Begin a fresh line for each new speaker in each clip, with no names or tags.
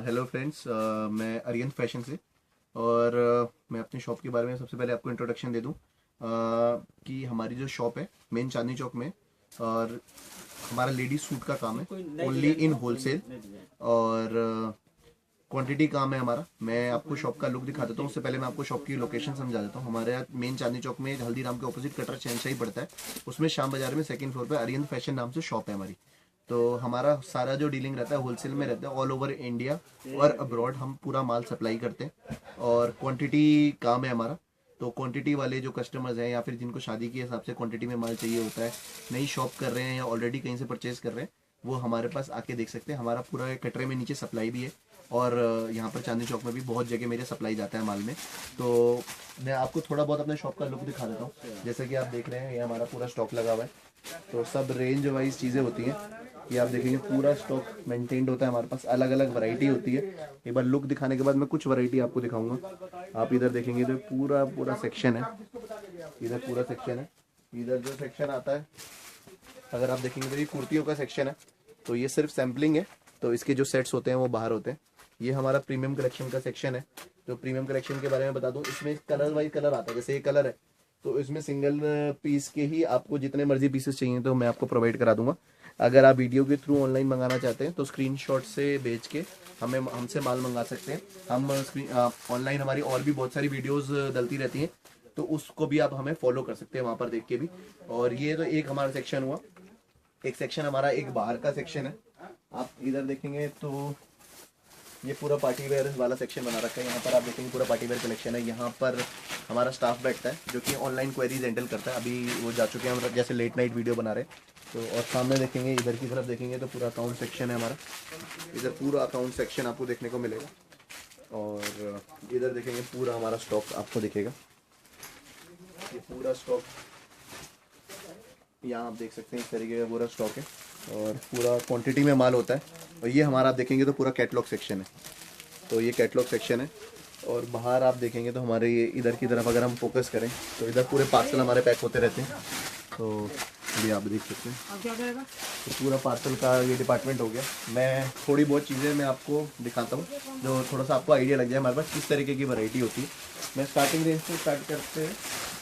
Hello friends, मैं Arian fashion से। और मैं अपनी शॉप के बारे में सबसे पहले आपको इंट्रोडक्शन दे दूं कि हमारी जो शॉप है मेन चांदनी चौक में। और हमारा लेडीज सूट का काम है, ओनली इन होलसेल। और क्वांटिटी काम है हमारा। मैं आपको शॉप का लुक दिखा देता हूँ। उससे पहले मैं आपको शॉप की लोकेशन समझा देता हूँ। हमारे यहाँ मेन चांदनी चौक में हल्दीराम के ऑपोजिट कटरा शहनशाही पड़ता है, उसमें शाम बाजार में सेकंड फ्लोर पे अरियन फैशन नाम से शॉप है हमारी। तो हमारा सारा जो डीलिंग रहता है होलसेल में रहता है, ऑल ओवर इंडिया और अब्रॉड हम पूरा माल सप्लाई करते हैं। और क्वांटिटी काम है हमारा। तो क्वांटिटी वाले जो कस्टमर्स हैं या फिर जिनको शादी के हिसाब से क्वांटिटी में माल चाहिए होता है, नई शॉप कर रहे हैं या ऑलरेडी कहीं से परचेज कर रहे हैं, वो हमारे पास आके देख सकते हैं। हमारा पूरा कटरे में नीचे सप्लाई भी है और यहाँ पर चांदनी चौक में भी बहुत जगह मेरे सप्लाई जाता है माल में। तो मैं आपको थोड़ा बहुत अपने शॉप का लुक दिखा देता हूँ। जैसे कि आप देख रहे हैं ये हमारा पूरा स्टॉक लगा हुआ है। तो सब रेंज वाइज चीज़ें होती हैं। ये आप देखेंगे पूरा स्टॉक मेंटेन्ड होता है हमारे पास, अलग अलग वैरायटी होती है। एक बार लुक दिखाने के बाद मैं कुछ वैरायटी आपको दिखाऊंगा। आप इधर देखेंगे तो पूरा पूरा सेक्शन है, इधर पूरा सेक्शन है। इधर जो सेक्शन आता है, अगर आप देखेंगे तो ये कुर्तियों का सेक्शन है। तो ये सिर्फ सैम्पलिंग है, तो इसके जो सेट्स होते हैं वो बाहर होते हैं। ये हमारा प्रीमियम कलेक्शन का सेक्शन है। तो प्रीमियम कलेक्शन के बारे में बता दूं, इसमें कलर वाइज कलर आता है। जैसे ये कलर है तो इसमें सिंगल पीस के ही आपको जितने मर्जी पीसेस चाहिए तो मैं आपको प्रोवाइड करा दूंगा। अगर आप वीडियो के थ्रू ऑनलाइन मंगाना चाहते हैं तो स्क्रीनशॉट से भेज के हमें हमसे माल मंगा सकते हैं। हम ऑनलाइन हमारी और भी बहुत सारी वीडियोस डलती रहती हैं, तो उसको भी आप हमें फॉलो कर सकते हैं वहाँ पर देख के भी। और ये तो एक हमारा सेक्शन हुआ। एक सेक्शन हमारा एक बाहर का सेक्शन है। आप इधर देखेंगे तो ये पूरा पार्टी वेयर वाला सेक्शन बना रखा है। यहाँ पर आप देखेंगे पूरा पार्टी वेयर कलेक्शन है। यहाँ पर हमारा स्टाफ बैठता है जो कि ऑनलाइन क्वेरीज हैंडल करता है। अभी वो जा चुके हैं, हम जैसे लेट नाइट वीडियो बना रहे हैं। तो और सामने देखेंगे, इधर की तरफ देखेंगे तो पूरा अकाउंट सेक्शन है हमारा। इधर पूरा अकाउंट सेक्शन आपको देखने को मिलेगा। और इधर देखेंगे पूरा हमारा स्टॉक आपको दिखेगा। ये पूरा स्टॉक यहाँ आप देख सकते हैं, इस तरीके का पूरा स्टॉक है और पूरा क्वांटिटी में माल होता है। और ये हमारा आप देखेंगे तो पूरा कैटलॉग सेक्शन है। तो ये कैटलॉग सेक्शन है। और बाहर आप देखेंगे तो हमारे ये इधर की तरफ अगर हम फोकस करें तो इधर पूरे पार्सल हमारे पैक होते रहते हैं। तो अभी आप देख सकते हैं, अब क्या करेगा, तो पूरा पार्सल का ये डिपार्टमेंट हो गया। मैं थोड़ी बहुत चीज़ें मैं आपको दिखाता हूँ जो थोड़ा सा आपको आइडिया लग जाए हमारे पास किस तरीके की वैरायटी होती है। मैं स्टार्टिंग रेंज से स्टार्ट करते हैं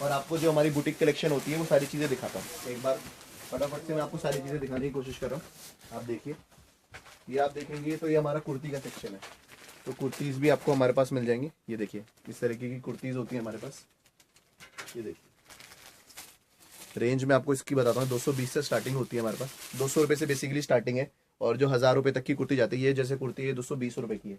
और आपको जो हमारी बुटीक कलेक्शन होती है वो सारी चीज़ें दिखाता हूँ। एक बार फटाफट से मैं आपको सारी चीज़ें दिखाने की कोशिश कर रहा हूँ। आप देखिए, ये आप देखेंगे तो ये हमारा कुर्ती का सेक्शन है। तो कुर्तीज़ भी आपको हमारे पास मिल जाएंगी। ये देखिए इस तरीके की कुर्तीज़ होती है हमारे पास। ये देखिए रेंज में आपको इसकी बताता हूँ, 220 से स्टार्टिंग होती है हमारे पास। 200 रुपये से बेसिकली स्टार्टिंग है। और जो 1000 रुपये तक की कुर्ती जाती है, ये जैसे कुर्ती है 220 रुपये की है।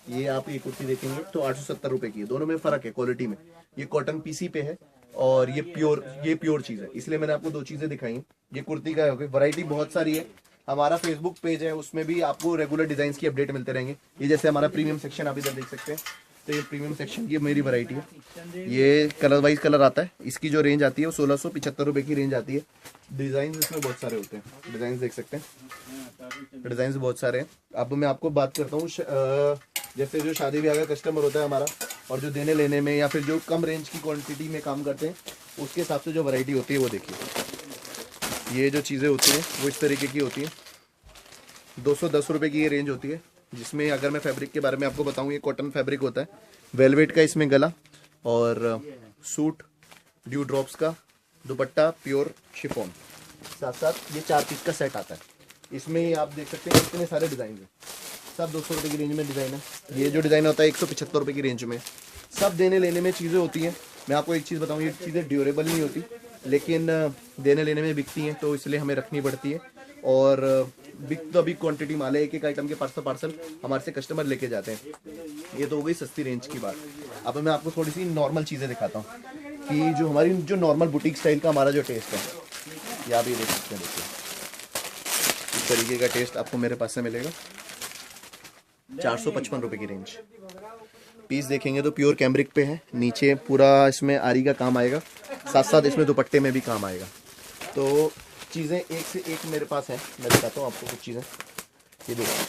ये आप ये कुर्ती देखेंगे तो 870 रुपये की है। दोनों में फ़र्क है क्वालिटी में। ये कॉटन पीसी पे है और ये प्योर चीज़ है, इसलिए मैंने आपको दो चीज़ें दिखाई हैं। ये कुर्ती का है, वैरायटी बहुत सारी है। हमारा फेसबुक पेज है, उसमें भी आपको रेगुलर डिजाइन की अपडेट मिलते रहेंगे। ये जैसे हमारा प्रीमियम सेक्शन आप इधर देख सकते हैं। तो ये प्रीमियम सेक्शन की मेरी वैरायटी है। ये कलर वाइज कलर आता है। इसकी जो रेंज आती है वो 1675 रुपये की रेंज आती है। डिज़ाइन इसमें बहुत सारे होते हैं, डिज़ाइन देख सकते हैं, डिज़ाइन बहुत सारे हैं। अब मैं आपको बात करता हूँ, जैसे जो शादी ब्याह का कस्टमर होता है हमारा और जो देने लेने में या फिर जो कम रेंज की क्वांटिटी में काम करते हैं, उसके हिसाब से जो वैरायटी होती है वो देखिए। ये जो चीज़ें होती हैं वो इस तरीके की होती हैं। 210 रुपये की ये रेंज होती है, जिसमें अगर मैं फैब्रिक के बारे में आपको बताऊं, ये कॉटन फैब्रिक होता है, वेलवेट का इसमें गला और सूट ड्यू ड्रॉप्स का दुपट्टा प्योर शिफॉन, साथ साथ ये 4 पीस का सेट आता है। इसमें आप देख सकते हैं इतने सारे डिज़ाइन हैं, सब 200 रुपये की रेंज में डिज़ाइन है। ये जो डिज़ाइन होता है 175 रुपये की रेंज में। सब देने लेने में चीज़ें होती हैं। मैं आपको एक चीज़ बताऊँ, ये चीज़ें ड्यूरेबल नहीं होती लेकिन देने लेने में बिकती हैं, तो इसलिए हमें रखनी पड़ती है। और बिक तो अभी क्वांटिटी माल है, एक एक आइटम के पार्सल हमारे से कस्टमर लेके जाते हैं। ये तो हो गई सस्ती रेंज की बात। अब मैं आपको थोड़ी सी नॉर्मल चीज़ें दिखाता हूँ कि जो हमारी जो नॉर्मल बुटीक स्टाइल का हमारा जो टेस्ट है, ये आप ये देख सकते हैं। देखिए इस तरीके का टेस्ट आपको मेरे पास से मिलेगा। 455 रुपये की रेंज। पीस देखेंगे तो प्योर कैमरिक पे है, नीचे पूरा इसमें आरी का काम आएगा, साथ साथ इसमें दुपट्टे में भी काम आएगा। तो चीज़ें एक से एक मेरे पास है। मैं दिखाता हूँ आपको कुछ चीज़ें। ये देखिए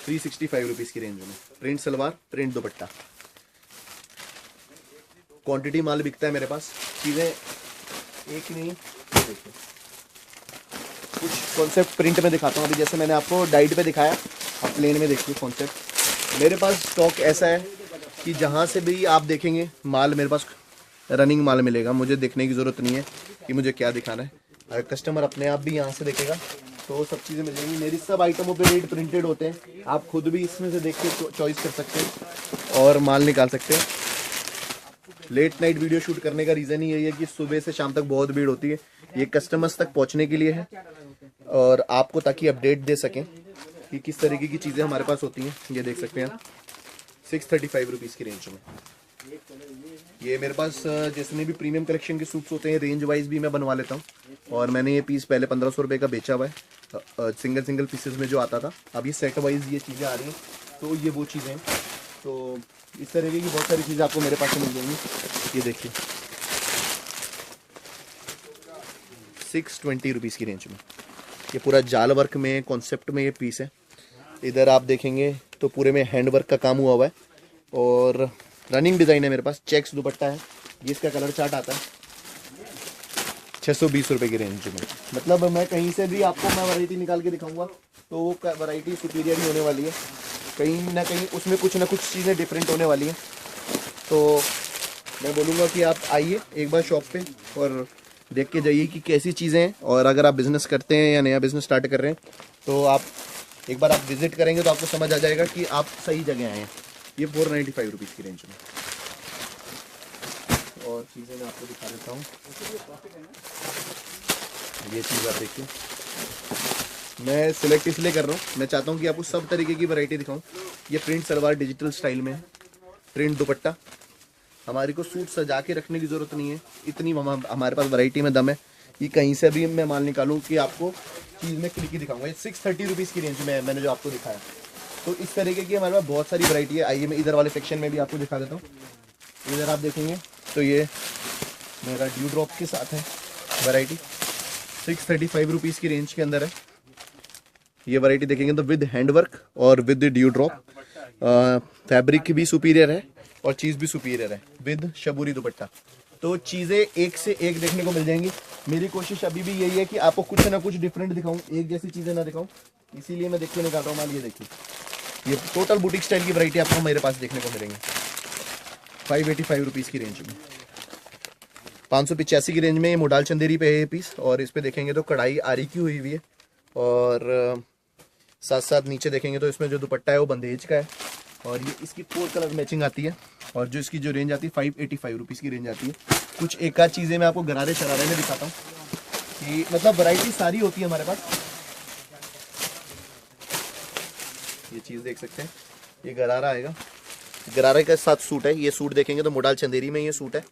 365 रुपीज़ की रेंज में print salwar print dupatta. Quantity माल बिकता है मेरे पास, चीज़ें एक नहीं। देखिए कुछ कॉन्सेप्ट प्रिंट में दिखाता हूँ। अभी जैसे मैंने आपको डाइट पे दिखाया, आप प्लेन में देखिए कॉन्सेप्ट। मेरे पास स्टॉक ऐसा है कि जहाँ से भी आप देखेंगे माल मेरे पास रनिंग माल मिलेगा। मुझे देखने की ज़रूरत नहीं है कि मुझे क्या दिखाना है। अगर कस्टमर अपने आप भी यहाँ से देखेगा तो सब चीज़ें मिल जाएंगी। मेरी सब आइटमों पे रेट प्रिंटेड होते हैं। आप खुद भी इसमें से देख के चॉइस कर सकते हैं और माल निकाल सकते हैं। लेट नाइट वीडियो शूट करने का रीज़न ही यही है कि सुबह से शाम तक बहुत भीड़ होती है। ये कस्टमर्स तक पहुँचने के लिए है और आपको ताकि अपडेट दे सकें कि किस तरीके की चीज़ें हमारे पास होती हैं। ये देख सकते हैं आप 635 रुपीज़ की रेंज में। ये मेरे पास जितने भी प्रीमियम कलेक्शन के सूट्स होते हैं रेंज वाइज भी मैं बनवा लेता हूँ। और मैंने ये पीस पहले 1500 रुपये का बेचा हुआ है सिंगल पीसेस में जो आता था। अब ये सेट वाइज ये चीज़ें आ रही हैं, तो ये वो चीज़ें हैं। तो इस तरीके की बहुत सारी चीज़ें आपको मेरे पास से मिल जाएंगी। ये देखिए 620 रुपीज़ की रेंज में ये पूरा जाल वर्क में कॉन्सेप्ट में ये पीस है। इधर आप देखेंगे तो पूरे में हैंड वर्क का काम हुआ है और रनिंग डिज़ाइन है। मेरे पास चेक्स दुपट्टा है। ये इसका कलर चार्ट आता है 620 रुपये की रेंज में। मतलब मैं कहीं से भी आपको मैं वैरायटी निकाल के दिखाऊंगा तो वो वैरायटी सुपीरियर ही होने वाली है। कहीं ना कहीं उसमें कुछ ना कुछ चीज़ें डिफरेंट होने वाली हैं। तो मैं बोलूँगा कि आप आइए एक बार शॉप पे और देख के जाइए कि कैसी चीज़ें हैं। और अगर आप बिज़नेस करते हैं या नया बिज़नेस स्टार्ट कर रहे हैं तो आप एक बार आप विज़िट करेंगे तो आपको समझ आ जाएगा कि आप सही जगह आए हैं। ये 495 रुपीज़ की रेंज में। और चीज़ें मैं आपको दिखा देता हूँ। ये चीज़ आप देखिए, मैं सिलेक्ट इसलिए कर रहा हूँ, मैं चाहता हूँ कि आपको सब तरीके की वैरायटी दिखाऊँ। ये प्रिंट सलवार डिजिटल स्टाइल में है, प्रिंट दुपट्टा। हमारे को सूट सजा के रखने की ज़रूरत नहीं है, इतनी हमारे पास वैरायटी में दम है कि कहीं से भी मैं माल निकालूँ कि आपको चीज़ में क्लिक ही दिखाऊँगा। ये 630 रुपीज़ की रेंज में है मैंने जो आपको दिखाया। तो इस तरीके की हमारे पास बहुत सारी वैरायटी है। आइए मैं इधर वाले सेक्शन में भी आपको दिखा देता हूँ। इधर आप देखेंगे तो ये मेरा ड्यू ड्रॉप के साथ है वैरायटी, 635 रुपीज़ की रेंज के अंदर है। ये वैरायटी देखेंगे तो विद हैंडवर्क और विद ड्यू ड्रॉप। फैब्रिक भी सुपीरियर है और चीज़ भी सुपीरियर है विद शबूरी दुपट्टा। तो चीज़ें एक से एक देखने को मिल जाएंगी। मेरी कोशिश अभी भी यही है कि आपको कुछ ना कुछ डिफरेंट दिखाऊं, एक जैसी चीज़ें ना दिखाऊं, इसीलिए मैं देख के निकाल रहा हूँ माल। ये देखिए, ये टोटल बुटीक स्टाइल की वैरायटी आपको मेरे पास देखने को मिलेंगे 585 रुपीज़ की रेंज में। 585 की रेंज में ये मोडाल चंदेरी पे है ये पीस। और इस पर देखेंगे तो कढ़ाई आरी की हुई है और साथ साथ नीचे देखेंगे तो इसमें जो दुपट्टा है वो बंदेज का है। और ये इसकी 4 कलर मैचिंग आती है। और जो इसकी जो रेंज आती है 585 रुपीज़ की रेंज आती है। कुछ एक आध चीज़ें मैं आपको गरारे शरारे में दिखाता हूँ कि मतलब वैरायटी सारी होती है हमारे पास। ये चीज़ देख सकते हैं, ये गरारा आएगा, गरारे के साथ सूट है। ये सूट देखेंगे तो मोडाल चंदेरी में ये सूट है।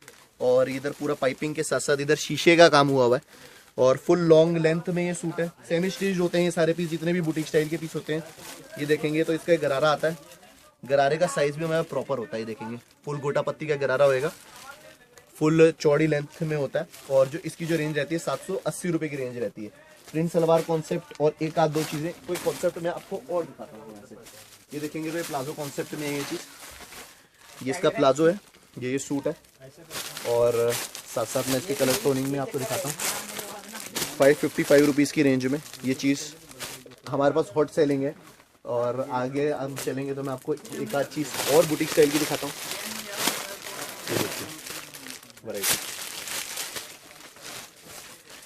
और इधर पूरा पाइपिंग के साथ साथ इधर शीशे का काम हुआ है और फुल लॉन्ग लेंथ में ये सूट है। सेमी स्टिच होते हैं ये सारे पीस, जितने भी बुटीक स्टाइल के पीस होते हैं। ये देखेंगे तो इसका गरारा आता है, गरारे का साइज भी हमारा प्रॉपर होता है। देखेंगे फुल गोटा पत्ती का गरारा होएगा, फुल चौड़ी लेंथ में होता है। और जो इसकी जो रेंज रहती है 780 रुपये की रेंज रहती है। प्रिंट सलवार कॉन्सेप्ट और एक आध दो चीज़ें कोई कॉन्सेप्ट में आपको और दिखाता हूँ यहाँ से। ये देखेंगे तो ये प्लाजो कॉन्सेप्ट में है ये चीज़। ये इसका प्लाजो है, ये सूट है। और साथ साथ मैं इसके कलर टोनिंग में आपको दिखाता हूँ। 555 रुपीज़ की रेंज में ये चीज़ हमारे पास हॉट सेलिंग है। और आगे हम चलेंगे तो मैं आपको एक आध चीज़ और बुटीक स्टाइल की दिखाता हूँ। ये देखिए वैरायटी,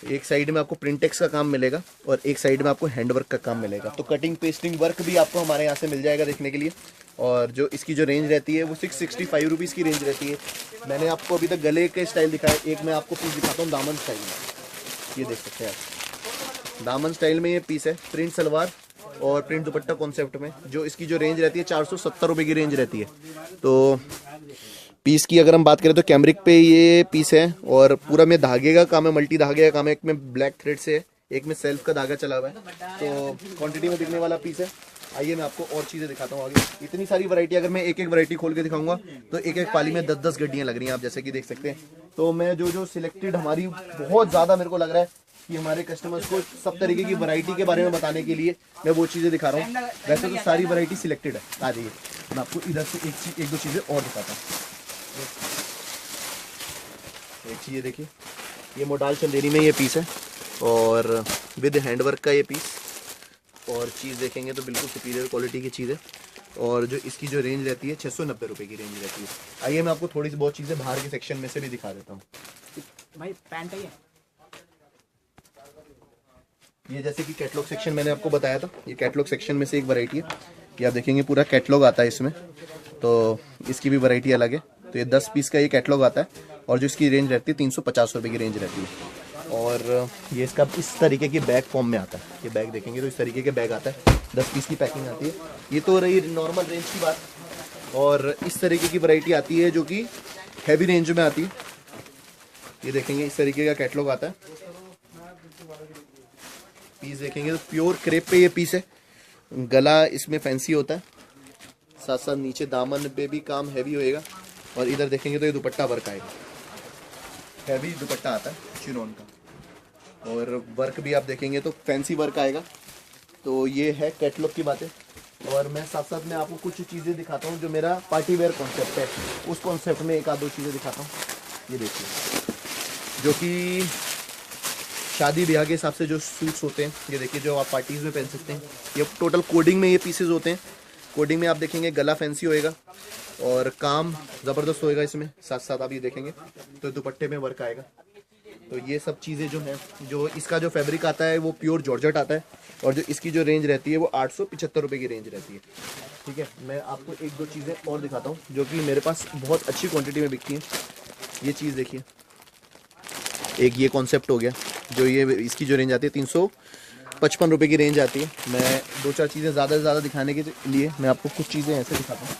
एक साइड में आपको प्रिंटेक्स का काम मिलेगा और एक साइड में आपको हैंडवर्क का काम मिलेगा। तो कटिंग पेस्टिंग वर्क भी आपको हमारे यहाँ से मिल जाएगा देखने के लिए। और जो इसकी जो रेंज रहती है वो 665 रुपीज़ की रेंज रहती है। मैंने आपको अभी तक गले के स्टाइल दिखाया, एक मैं आपको पीस दिखाता हूँ दामन स्टाइल में। ये देख सकते हैं आप, दामन स्टाइल में ये पीस है, प्रिंट सलवार और प्रिंट दुपट्टा कॉन्सेप्ट में। जो इसकी जो रेंज रहती है 470 रुपये की रेंज रहती है। तो पीस की अगर हम बात करें तो कैमरिक पे ये पीस है और पूरा में धागे का काम है, मल्टी धागे का काम है। एक में ब्लैक थ्रेड से है, एक में सेल्फ का धागा चला हुआ है। तो क्वांटिटी में बिकने वाला पीस है। आइए मैं आपको और चीज़ें दिखाता हूँ आगे। इतनी सारी वैरायटी, अगर मैं एक एक वैरायटी खोल के दिखाऊंगा तो एक एक पाली में 10-10 गड्डियाँ लग रही हैं, आप जैसे कि देख सकते हैं। तो मैं जो सिलेक्टेड हमारी बहुत ज़्यादा मेरे को लग रहा है कि हमारे कस्टमर्स को सब तरीके की वैरायटी के बारे में बताने के लिए मैं वो चीज़ें दिखा रहा हूँ। वैसे तो सारी वैरायटी सिलेक्टेड है। आ जाइए मैं आपको इधर से एक दो चीज़ें और दिखाता हूँ। एक चीज़ देखिए, ये मोडाल चंदेरी में ये पीस है और विद हैंडवर्क का ये पीस। और चीज़ देखेंगे तो बिल्कुल सुपीरियर क्वालिटी की चीज़ है। और जो इसकी जो रेंज रहती है 690 रुपये की रेंज रहती है। आइए मैं आपको थोड़ी सी बहुत चीज़ें बाहर के सेक्शन में से भी दिखा देता हूँ।
भाई पैंट है
ये जैसे कि कैटलॉग सेक्शन मैंने आपको बताया था, ये कैटलॉग सेक्शन में से एक वैरायटी है। ये आप देखेंगे पूरा कैटलॉग आता है इसमें, तो इसकी भी वैरायटी अलग है। तो ये 10 पीस का ये कैटलॉग आता है और जो इसकी रेंज रहती है 350 रुपये की रेंज रहती है। और ये इसका इस तरीके की बैग फॉर्म में आता है। ये बैग देखेंगे तो इस तरीके के बैग आता है, 10 पीस की पैकिंग आती है। ये तो रही नॉर्मल रेंज की बात। और इस तरीके की वैरायटी आती है जो कि हैवी रेंज में आती है। ये देखेंगे इस तरीके का कैटलॉग आता है। पीस देखेंगे तो प्योर क्रेप पे ये पीस है। गला इसमें फैंसी होता है, साथ साथ नीचे दामन पे भी काम हैवी होएगा। और इधर देखेंगे तो ये दुपट्टा वर्क आएगा, हैवी दुपट्टा आता है चिनॉन का। और वर्क भी आप देखेंगे तो फैंसी वर्क आएगा। तो ये है कैटलॉग की बातें। और मैं साथ साथ में आपको कुछ चीज़ें दिखाता हूँ जो मेरा पार्टी वेयर कॉन्सेप्ट है, उस कॉन्सेप्ट में एक आध दो चीज़ें दिखाता हूँ। ये देखिए जो कि शादी ब्याह के हिसाब से जो सूट्स होते हैं, ये देखिए जो आप पार्टीज़ में पहन सकते हैं। ये टोटल कोडिंग में ये पीसेज होते हैं। कोडिंग में आप देखेंगे गला फैंसी होएगा और काम ज़बरदस्त होएगा इसमें। साथ साथ आप ये देखेंगे तो दुपट्टे में वर्क आएगा। तो ये सब चीज़ें जो हैं, जो इसका जो फैब्रिक आता है वो प्योर जॉर्जेट आता है। और जो इसकी जो रेंज रहती है वो 875 रुपये की रेंज रहती है। ठीक है, मैं आपको एक दो चीज़ें और दिखाता हूँ जो कि मेरे पास बहुत अच्छी क्वांटिटी में बिकती हैं। ये चीज़ देखिए, एक ये कॉन्सेप्ट हो गया जो ये इसकी जो रेंज आती है 355 रुपये की रेंज आती है। मैं दो चार चीज़ें ज़्यादा से ज़्यादा दिखाने के लिए मैं आपको कुछ चीज़ें ऐसे दिखाता हूँ।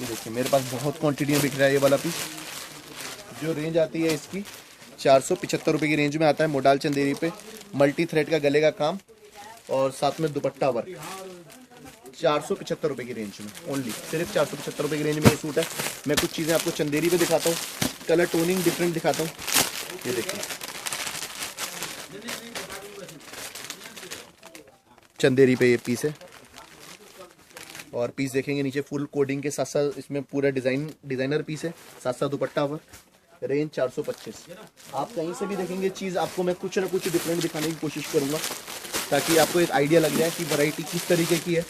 ये देखिए मेरे पास बहुत क्वांटिटी में बिक रहा है ये वाला पीस। जो रेंज आती है इसकी 475 रुपये की रेंज में आता है। मोडाल चंदेरी पे मल्टी थ्रेड का गले का काम और साथ में दुपट्टा वर्क। 475 रुपये की रेंज में, ओनली सिर्फ 475 रुपये की रेंज में ये सूट है। मैं कुछ चीज़ें आपको चंदेरी पे दिखाता हूँ, कलर टोनिंग डिफरेंट दिखाता हूँ। ये देखिए चंदेरी पे ये पीस है। और पीस देखेंगे नीचे फुल कोडिंग के साथ साथ इसमें पूरा डिज़ाइनर पीस है, साथ साथ दुपट्टा वर्क। रेंज 425। आप कहीं से भी देखेंगे चीज़, आपको मैं कुछ ना कुछ डिफरेंट दिखाने की कोशिश करूँगा ताकि आपको एक आइडिया लग जाए कि वैरायटी किस तरीके की है।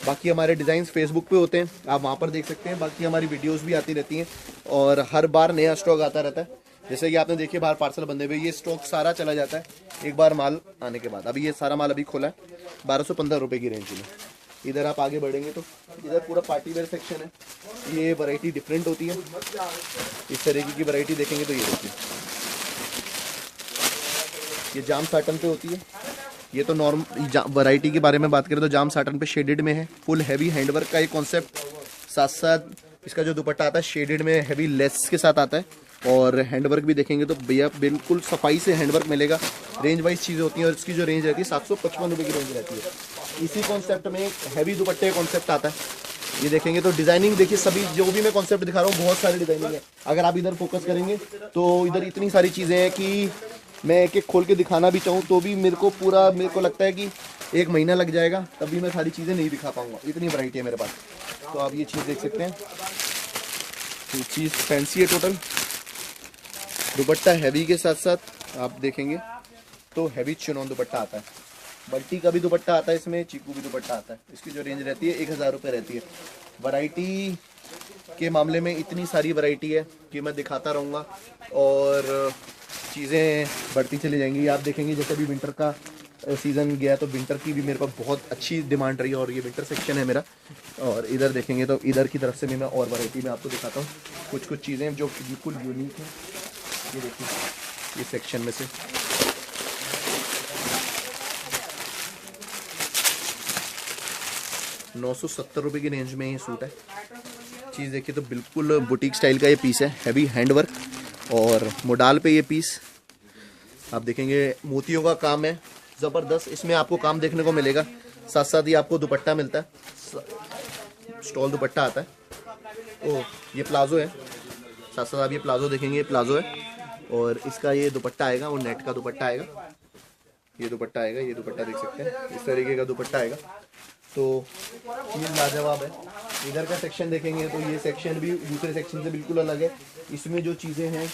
बाकी हमारे डिज़ाइंस फेसबुक पे होते हैं, आप वहाँ पर देख सकते हैं। बाकी हमारी वीडियोस भी आती रहती हैं और हर बार नया स्टॉक आता रहता है। जैसे कि आपने देखिए बाहर पार्सल बंदे हुए, ये स्टॉक सारा चला जाता है एक बार माल आने के बाद। अभी ये सारा माल अभी खोला है 1215 रुपये की रेंज में। इधर आप आगे बढ़ेंगे तो इधर पूरा पार्टी वेयर सेक्शन है। ये वैरायटी डिफरेंट होती है। इस तरीके की वैरायटी देखेंगे तो ये देखिए, ये जाम साटन पे होती है। ये तो नॉर्मल वैरायटी के बारे में बात करें तो जाम साटन पे शेडेड में है, फुल हैवी हैंडवर्क का ये कॉन्सेप्ट। साथ साथ इसका जो दुपट्टा आता है शेडेड में हैवी लेस के साथ आता है। और हैंडवर्क भी देखेंगे तो भैया बिल्कुल सफाई से हैंडवर्क मिलेगा। रेंज वाइज चीज़ें होती हैं और इसकी जो रेंज रहती है 755 रुपये की रेंज रहती है। इसी कॉन्सेप्ट में हैवी दुपट्टे का कॉन्सेप्ट आता है। ये देखेंगे तो डिज़ाइनिंग देखिए, सभी जो भी मैं कॉन्सेप्ट दिखा रहा हूँ बहुत सारी डिज़ाइनिंग है। अगर आप इधर फोकस करेंगे तो इधर इतनी सारी चीज़ें हैं कि मैं एक एक खोल के दिखाना भी चाहूँ तो भी मेरे को लगता है कि एक महीना लग जाएगा, तभी मैं सारी चीज़ें नहीं दिखा पाऊँगा, इतनी वैरायटी है मेरे पास। तो आप ये चीज़ देख सकते हैं, ये चीज़ फैंसी है टोटल। दुपट्टा हैवी के साथ साथ आप देखेंगे तो हैवी चिनॉन दुपट्टा आता है। बल्टी का भी दुपट्टा आता है इसमें, चीकू भी दुपट्टा आता है। इसकी जो रेंज रहती है 1000 रुपये रहती है। वैरायटी के मामले में इतनी सारी वैरायटी है कि मैं दिखाता रहूँगा और चीज़ें बढ़ती चली जाएंगी। आप देखेंगे जैसे अभी विंटर का सीज़न गया तो विंटर की भी मेरे पास बहुत अच्छी डिमांड रही है और ये विंटर सेक्शन है मेरा। और इधर देखेंगे तो इधर की तरफ से भी मैं और वैरायटी में आपको दिखाता हूँ कुछ चीज़ें जो बिल्कुल यूनिक हैं। ये देखिए ये सेक्शन में से 970 रुपये की रेंज में ये सूट है। चीज़ देखिए तो बिल्कुल बुटीक स्टाइल का ये पीस है, हैवी हैंडवर्क और मोडाल पे ये पीस आप देखेंगे मोतियों का काम है ज़बरदस्त। इसमें आपको काम देखने को मिलेगा। साथ साथ ही आपको दुपट्टा मिलता है, स्टॉल दुपट्टा आता है। ओह ये प्लाजो है, साथ साथ आप ये प्लाजो देखेंगे, ये प्लाजो है और इसका ये दुपट्टा आएगा और नेट का दुपट्टा आएगा। ये दुपट्टा आएगा, ये दुपट्टा देख सकते हैं, इस तरीके का दुपट्टा आएगा। तो ये लाजवाब है। इधर का सेक्शन देखेंगे तो ये सेक्शन भी दूसरे सेक्शन से बिल्कुल अलग है। इसमें जो चीज़ें हैं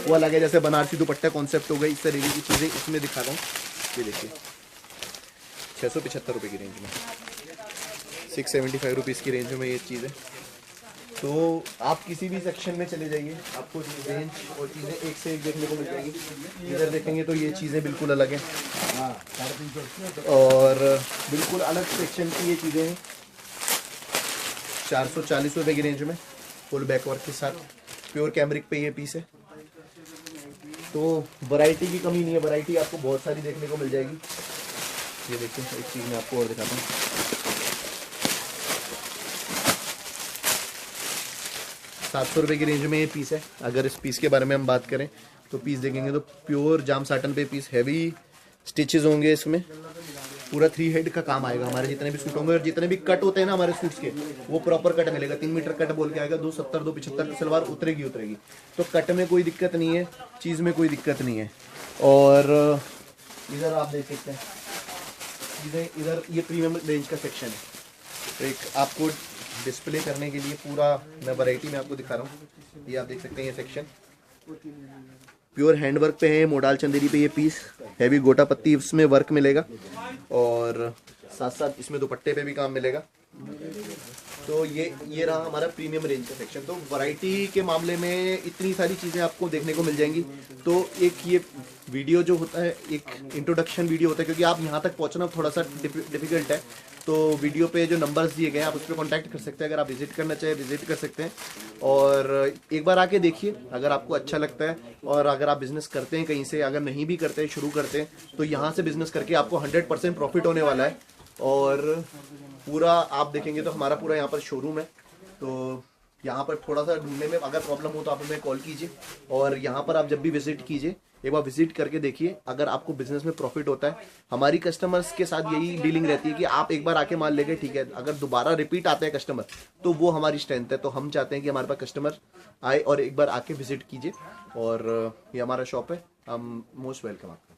वो अलग है, जैसे बनारसी दुपट्टा कॉन्सेप्ट हो गई, इस तरीके की चीज़ें इसमें दिखा रहा हूँ। ये देखिए 675 रुपये की रेंज में, 675 रुपीज़ की रेंज में ये चीज़ है। तो आप किसी भी सेक्शन में चले जाइए, आपको रेंज और चीज़ें एक से एक देखने को मिल जाएगी। इधर देखेंगे तो ये चीज़ें बिल्कुल अलग हैं और बिल्कुल अलग सेक्शन की ये चीज़ें हैं। 440 रुपये की रेंज में फुल बैक वर्क के साथ प्योर कैमरिक पे ये पीस है। तो वैरायटी की कमी नहीं है, वैरायटी आपको बहुत सारी देखने को मिल जाएगी। ये देखिए एक चीज़ मैं आपको और दिखाता हूँ। 700 रुपये की रेंज में ये पीस है। अगर इस पीस के बारे में हम बात करें तो पीस देखेंगे तो प्योर जाम साटन पे पीस, हैवी स्टिचेस होंगे इसमें, पूरा 3 हेड का काम आएगा। हमारे जितने भी सूट होंगे और जितने भी कट होते हैं ना हमारे सूट्स के, वो प्रॉपर कट मिलेगा। 3 मीटर कट बोल के आएगा, 270 275 की सलवार उतरेगी। तो कट में कोई दिक्कत नहीं है, चीज़ में कोई दिक्कत नहीं है। और इधर आप देख सकते हैं इधर ये प्रीमियम रेंज का सेक्शन है। तो एक आपको डिस्प्ले करने के लिए पूरा मैं वैरायटी में आपको दिखा रहा हूँ। ये आप देख सकते हैं, ये सेक्शन प्योर हैंड वर्क पे है, मोडाल चंदेरी पे ये पीस, हैवी गोटा पत्ती इसमें वर्क मिलेगा और साथ साथ इसमें दुपट्टे पे भी काम मिलेगा। तो ये रहा हमारा प्रीमियम रेंज का सेक्शन। तो वैरायटी के मामले में इतनी सारी चीज़ें आपको देखने को मिल जाएंगी। तो एक ये वीडियो जो होता है एक इंट्रोडक्शन वीडियो होता है, क्योंकि आप यहाँ तक पहुँचना थोड़ा सा डिफिकल्ट है। तो वीडियो पे जो नंबर्स दिए गए हैं आप उस पर कॉन्टैक्ट कर सकते हैं। अगर आप विजिट करना चाहें विजिट कर सकते हैं और एक बार आके देखिए, अगर आपको अच्छा लगता है। और अगर आप बिज़नेस करते हैं कहीं से, अगर नहीं भी करते हैं शुरू करते हैं, तो यहाँ से बिज़नेस करके आपको 100% प्रॉफिट होने वाला है। और पूरा आप देखेंगे तो हमारा पूरा यहाँ पर शोरूम है। तो यहाँ पर थोड़ा सा ढूंढने में अगर प्रॉब्लम हो तो आप हमें कॉल कीजिए और यहाँ पर आप जब भी विजिट कीजिए एक बार विजिट करके देखिए। अगर आपको बिजनेस में प्रॉफिट होता है, हमारी कस्टमर्स के साथ यही डीलिंग रहती है कि आप एक बार आके मान लेंगे ठीक है, अगर दोबारा रिपीट आते हैं कस्टमर तो वो हमारी स्ट्रेंथ है। तो हम चाहते हैं कि हमारे पास कस्टमर आए और एक बार आके विजिट कीजिए। और ये हमारा शॉप है, हम मोस्ट वेलकम आपका।